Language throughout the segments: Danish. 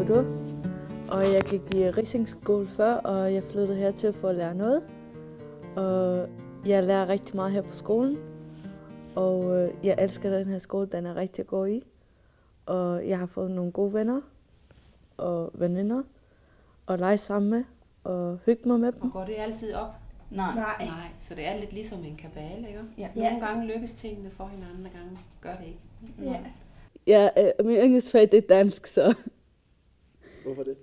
Pompadour, og jeg gik i Rigsingskole før, og jeg flyttede hertil for at lære noget. Og jeg lærer rigtig meget her på skolen, og jeg elsker den her skole, den er rigtig god i. Og jeg har fået nogle gode venner og veninder at lege sammen med og hygge mig med dem. Og går det altid op? Nej. Så det er lidt ligesom en kabale, ikke? Ja. Nogle gange lykkes tingene for hinanden, andre gange gør det ikke. Ja. Ja, min yndlingsfag det er dansk, så Hvorfor det?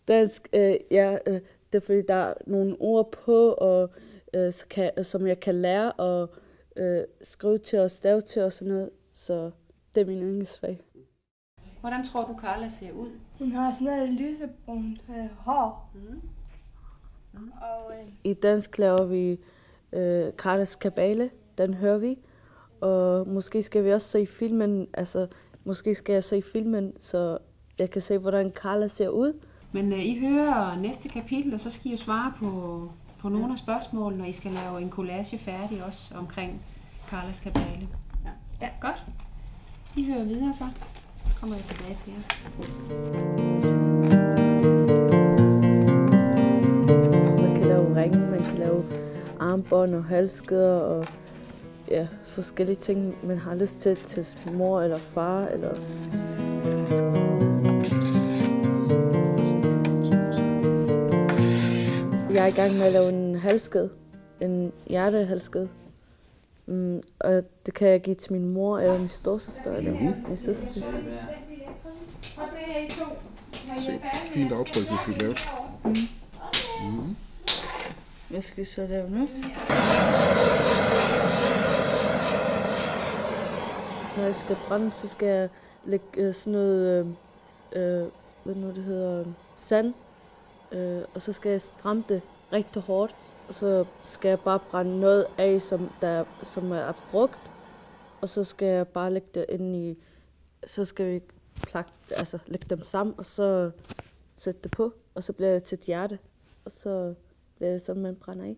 dansk, det er fordi der er nogle ord på, og, som jeg kan lære og skrive til og stave til og sådan noget, så det er min yndlingsfag. Hvordan tror du, Carla ser ud? Hun har sådan noget lysebrunt hår. Og I dansk laver vi Carlas kabale, den hører vi, og måske skal vi også se filmen, måske skal jeg se filmen, så jeg kan se, hvordan Carla ser ud. Men I hører næste kapitel, og så skal I jo svare på nogle af spørgsmålene, når I skal lave en collage færdig også omkring Carlas kabale. Ja. Godt. I hører videre så. Kommer jeg tilbage til jer. Man kan lave ringe, man kan lave armbånd og halskæder og ja, forskellige ting, man har lyst til mor eller far. Eller jeg er i gang med at lave en halskæde, en hjertehalskæde. Og det kan jeg give til min mor eller min storesøster eller min søster. Se, fint aftryk, vi fik lavet. Hvad skal vi så lave nu? Når jeg skal brænde, så skal jeg lægge sådan noget, hvad nu det hedder, sand. Og så skal jeg stramme det rigtig hårdt. Og så skal jeg bare brænde noget af, som er brugt. Og så skal jeg bare lægge det ind i, så skal vi lægge dem sammen, og så sætte det på. Og så bliver det til et hjerte. Og så bliver det sådan, man brænder af.